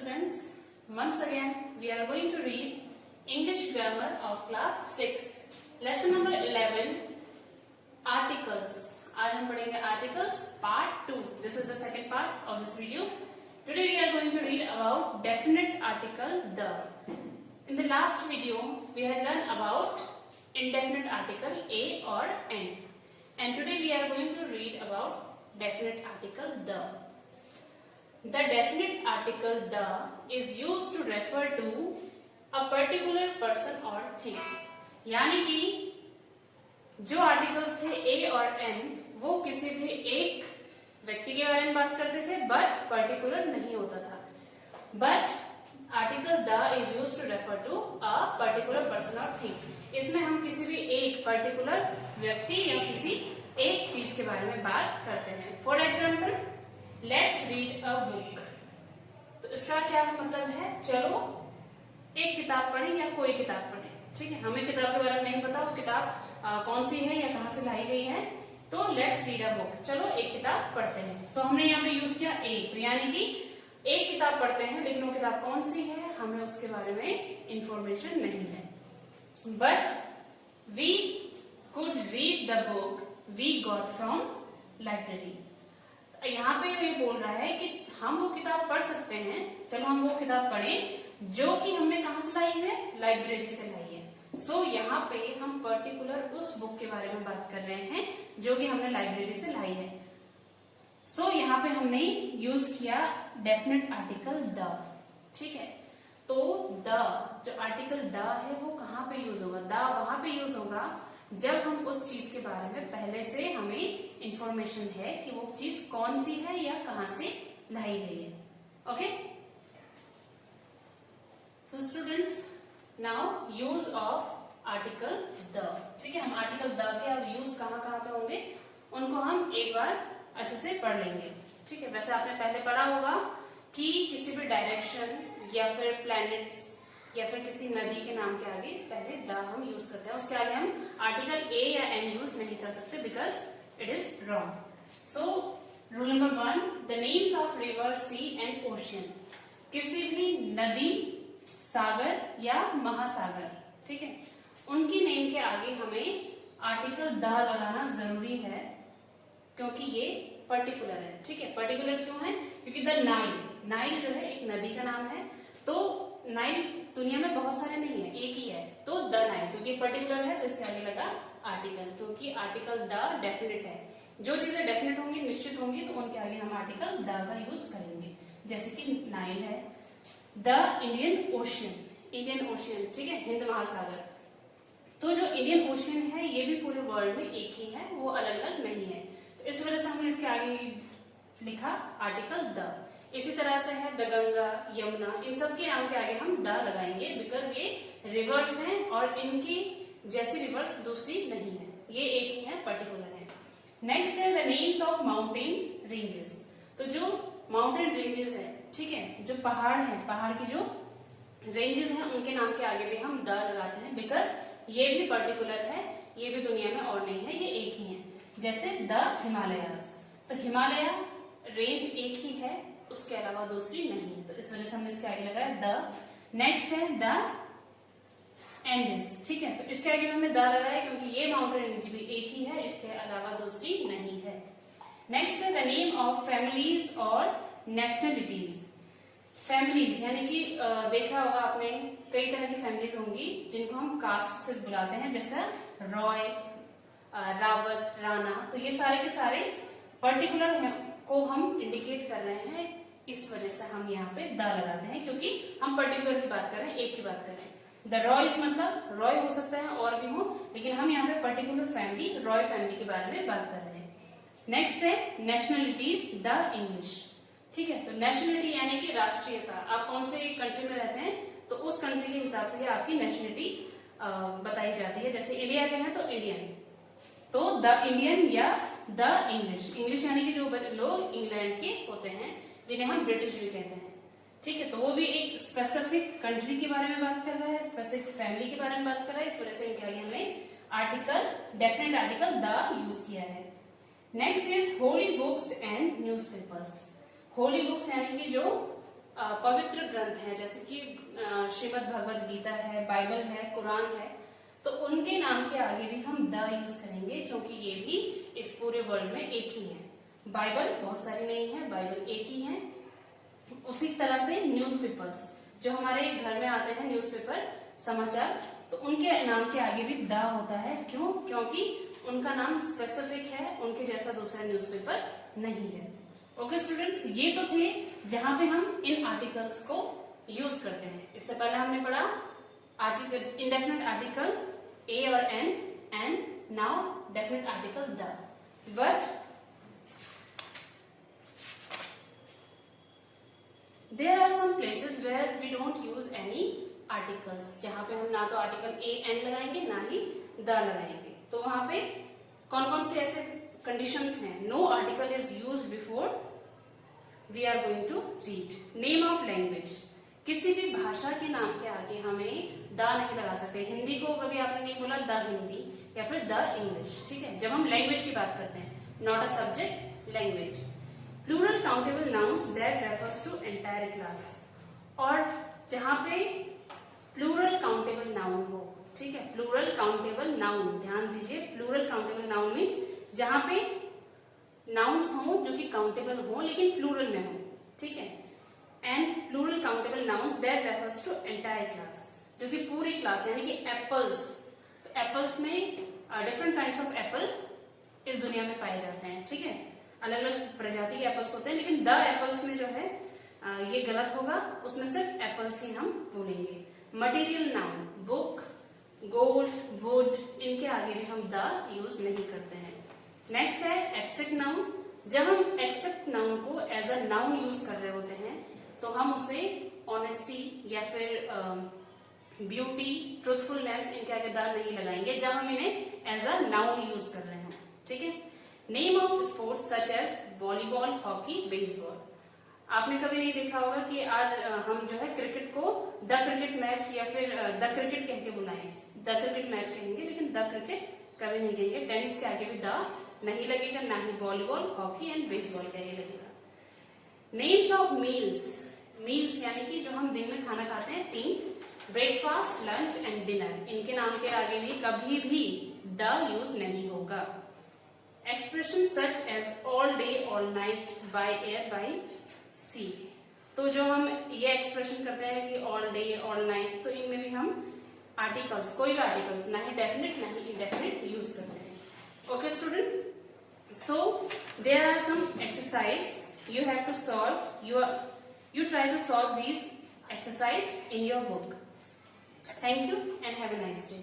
students, once again we are going to read English grammar of class 6, lesson number 11, articles. आज हम पढ़ेंगे articles part 2. This is the second part of this video. Today we are going to read about definite article the. In the last video we had learned about indefinite article a or an, and today we are going to read about definite article the. The definite article the is used to refer to a particular person or thing. यानी कि जो articles थे a और n वो किसी भी एक व्यक्ति के बारे में बात करते थे बट पर्टिकुलर नहीं होता था. But article the is used to refer to a particular person और थिंग. इसमें हम किसी भी एक पर्टिकुलर व्यक्ति या किसी एक चीज के बारे में बात करते हैं. For example, let's read a book. तो इसका क्या मतलब है, चलो एक किताब पढ़ें या कोई किताब पढ़ें. ठीक है, हमें किताब के बारे में नहीं पता वो किताब कौन सी है या कहाँ से लाई गई है, तो लेट्स रीड अ बुक, चलो एक किताब पढ़ते हैं. सो हमने यहाँ पे यूज किया एक, यानी कि एक किताब पढ़ते हैं लेकिन वो किताब कौन सी है हमें उसके बारे में इंफॉर्मेशन नहीं है. But we could read the book we got from library. यहाँ पे ये बोल रहा है कि हम वो किताब पढ़ सकते हैं, चलो हम वो किताब पढ़ें जो कि हमने कहाँ से लाई है, लाइब्रेरी से लाई है. सो यहाँ पे हम पर्टिकुलर उस बुक के बारे में बात कर रहे हैं जो कि हमने लाइब्रेरी से लाई है. सो यहाँ पे हमने यूज किया डेफिनेट आर्टिकल द. ठीक है, तो द जो आर्टिकल द है वो कहाँ पे यूज होगा, द वहां पे यूज होगा जब हम उस चीज के बारे में पहले से हमें इंफॉर्मेशन है कि वो चीज कौन सी है या कहाँ से लाई गई है. Okay, so students, now use of article the. ठीक है, हम आर्टिकल द के अब यूज कहाँ कहाँ पे होंगे उनको हम एक बार अच्छे से पढ़ लेंगे. ठीक है, वैसे आपने पहले पढ़ा होगा कि किसी भी डायरेक्शन या फिर प्लैनेट्स या फिर किसी नदी के नाम के आगे पहले द हम यूज करते हैं, उसके आगे हम आर्टिकल ए या एन यूज नहीं कर सकते because it is wrong. So rule number 1, the names of river, sea and ocean. किसी भी नदी, सागर या महासागर, ठीक है, उनकी नेम के आगे हमें आर्टिकल द लगाना जरूरी है क्योंकि ये पर्टिकुलर है. ठीक है, पर्टिकुलर क्यों है, क्योंकि द नाइल, नाइल जो है एक नदी का नाम है. तो नाइल दुनिया में बहुत सारे नहीं है, एक ही है, तो द नाइल क्योंकि पर्टिकुलर है तो इसके आगे लगा आर्टिकल, क्योंकि आर्टिकल द डेफिनेट है. जो चीजें डेफिनेट होंगी, निश्चित होंगी, तो उनके आगे हम आर्टिकल द का यूज करेंगे. जैसे कि नाइल है, the Indian ocean, Indian ocean, ठीक है, हिंद महासागर. तो जो इंडियन ओशियन है ये भी पूरे वर्ल्ड में एक ही है, वो अलग अलग नहीं है. तो इस वजह से हमने इसके आगे लिखा आर्टिकल द. इसी तरह से है द गंगा, यमुना, इन सब के नाम के आगे हम द लगाएंगे बिकॉज ये रिवर्स हैं और इनकी जैसी रिवर्स दूसरी नहीं है, ये एक ही है, पर्टिकुलर है. नेक्स्ट है the names of mountain ranges. तो जो माउंटेन रेंजेस है, ठीक है, जो पहाड़ है, पहाड़ की जो रेंजेस हैं उनके नाम के आगे भी हम द लगाते हैं बिकॉज ये भी पर्टिकुलर है, ये भी दुनिया में और नहीं है, ये एक ही है. जैसे द हिमालयास, तो हिमालय रेंज एक ही है, उसके अलावा दूसरी नहीं, तो इस वजह से हमने इसके आगे लगाया द. नेक्स्ट है द एंडीज. ठीक है, तो इसके आगे हमने द लगाया क्योंकि ये माउंटेन रेंज भी एक ही है, इसके अलावा दूसरी नहीं है. नेक्स्ट है द नेम ऑफ फैमिलीज और नेशनलिटीज. फैमिलीज यानी कि देखा होगा आपने कई तरह की फैमिलीज होंगी जिनको हम कास्ट से बुलाते हैं, जैसे रॉय, रावत, राणा. तो ये सारे के सारे पर्टिकुलर को हम इंडिकेट कर रहे हैं, इस वजह से हम यहाँ पे द लगाते हैं क्योंकि हम पर्टिकुलर की बात कर रहे हैं, एक की बात कर रहे हैं. द रॉयज मतलब रॉय हो सकता है और भी हो, लेकिन हम यहाँ पे पर्टिकुलर फैमिली, रॉय फैमिली के बारे में बात कर रहे हैं. नेक्स्ट है नेशनलिटीज, द इंग्लिश. ठीक है, तो नेशनलिटी यानी कि राष्ट्रीयता, आप कौन से कंट्री में रहते हैं तो उस कंट्री के हिसाब से आपकी नेशनलिटी बताई जाती है. जैसे इंडिया के हैं तो इंडियन, तो द इंडियन या द इंग्लिश. इंग्लिश यानी कि जो लोग इंग्लैंड के होते हैं जिन्हें हम ब्रिटिश भी कहते हैं. ठीक है, तो वो भी एक स्पेसिफिक कंट्री के बारे में बात कर रहा है, स्पेसिफिक फैमिली के बारे में बात कर रहा है, इस वजह से इनके आगे हमने article, definite article the use किया है. Next is holy books and newspapers. Holy books यानी कि जो पवित्र ग्रंथ हैं, जैसे कि श्रीमद् भगवद गीता है, बाइबल है, कुरान है, तो उनके नाम के आगे भी हम द यूज करेंगे, क्योंकि ये भी इस पूरे वर्ल्ड में एक ही है। बाइबल बहुत सारी नहीं है, बाइबल एक ही है। उसी तरह से न्यूज़पेपर्स जो हमारे घर में आते हैं, न्यूज़पेपर समाचार, तो उनके नाम के आगे भी द होता है। क्यों? क्योंकि उनका नाम स्पेसिफिक है, उनके जैसा दूसरा न्यूज़पेपर नहीं है। ओके स्टूडेंट्स, ये तो थे जहां पे हम इन आर्टिकल्स को यूज करते हैं। इससे पहले हमने पढ़ा आर्टिकल, इंडेफिनिट आर्टिकल ए और an, and now definite article the. But there are some places where we don't use any articles, जहां पे हम ना तो आर्टिकल ए एन लगाएंगे ना ही द लगाएंगे। तो वहां पे कौन कौन से ऐसे कंडीशंस हैं? No article is used before we are going to read. Name of language, किसी भी भाषा के नाम के आगे हमें द नहीं लगा सकते। हिंदी को कभी आपने नहीं बोला द हिंदी या फिर द इंग्लिश, ठीक है, जब हम लैंग्वेज की बात करते हैं, not a subject, language. Plural countable nouns that refers to entire class, और जहां पे प्लूरल काउंटेबल नाउन हो, ठीक है, प्लूरल काउंटेबल नाउन, ध्यान दीजिए, प्लूरल काउंटेबल नाउन मीन्स जहां पे नाउन्स हो जो कि काउंटेबल हो लेकिन प्लूरल में हो, ठीक है। And plural countable nouns that refers to entire class, जो कि पूरी क्लास, यानी कि एप्पल्स, तो एप्पल्स में डिफरेंट काइंड्स ऑफ एप्पल इस दुनिया में पाए जाते हैं, ठीक है, अलग अलग प्रजाति के एप्पल्स होते हैं, लेकिन द एप्पल्स में जो है ये गलत होगा, उसमें सिर्फ एप्पल्स ही हम बोलेंगे। Material noun, book, gold, would, इनके आगे भी हम द यूज नहीं करते हैं। नेक्स्ट है एब्स्ट्रैक्ट नाउन। जब हम एब्स्ट्रैक्ट नाउन को एज अ नाउन यूज कर रहे होते हैं तो हम उसे ऑनेस्टी या फिर ब्यूटी, ट्रूथफुलनेस, इनके आगे द नहीं लगाएंगे जब हम इन्हें एज अ नाउन यूज कर रहे हो, ठीक है। Name of sports such as volleyball, hockey, baseball. आपने कभी नहीं देखा होगा कि आज हम जो है क्रिकेट को द क्रिकेट मैच या फिर द क्रिकेट कह के बुलाएं, द क्रिकेट मैच कहेंगे लेकिन द क्रिकेट कभी नहीं कहेंगे। टेनिस के आगे भी द नहीं लगेगा, ना ही वॉलीबॉल, हॉकी एंड बेसबॉल के आगे लगेगा। नेम्स ऑफ मील्स, मील्स यानी कि जो हम दिन में खाना खाते हैं, 3, ब्रेकफास्ट, लंच एंड डिनर, इनके नाम के आगे भी कभी भी द यूज नहीं होगा। Expression such as all day, all night, by air, by sea, तो जो हम ये एक्सप्रेशन करते हैं कि ऑल डे, ऑल नाइट, तो इनमें भी हम आर्टिकल्स, कोई भी आर्टिकल्स, ना ही डेफिनेट ना ही इंडेफिनेट यूज करते हैं। Okay students, so there are some exercise you have to solve. You try to solve these exercise in your book. Thank you and have a nice day.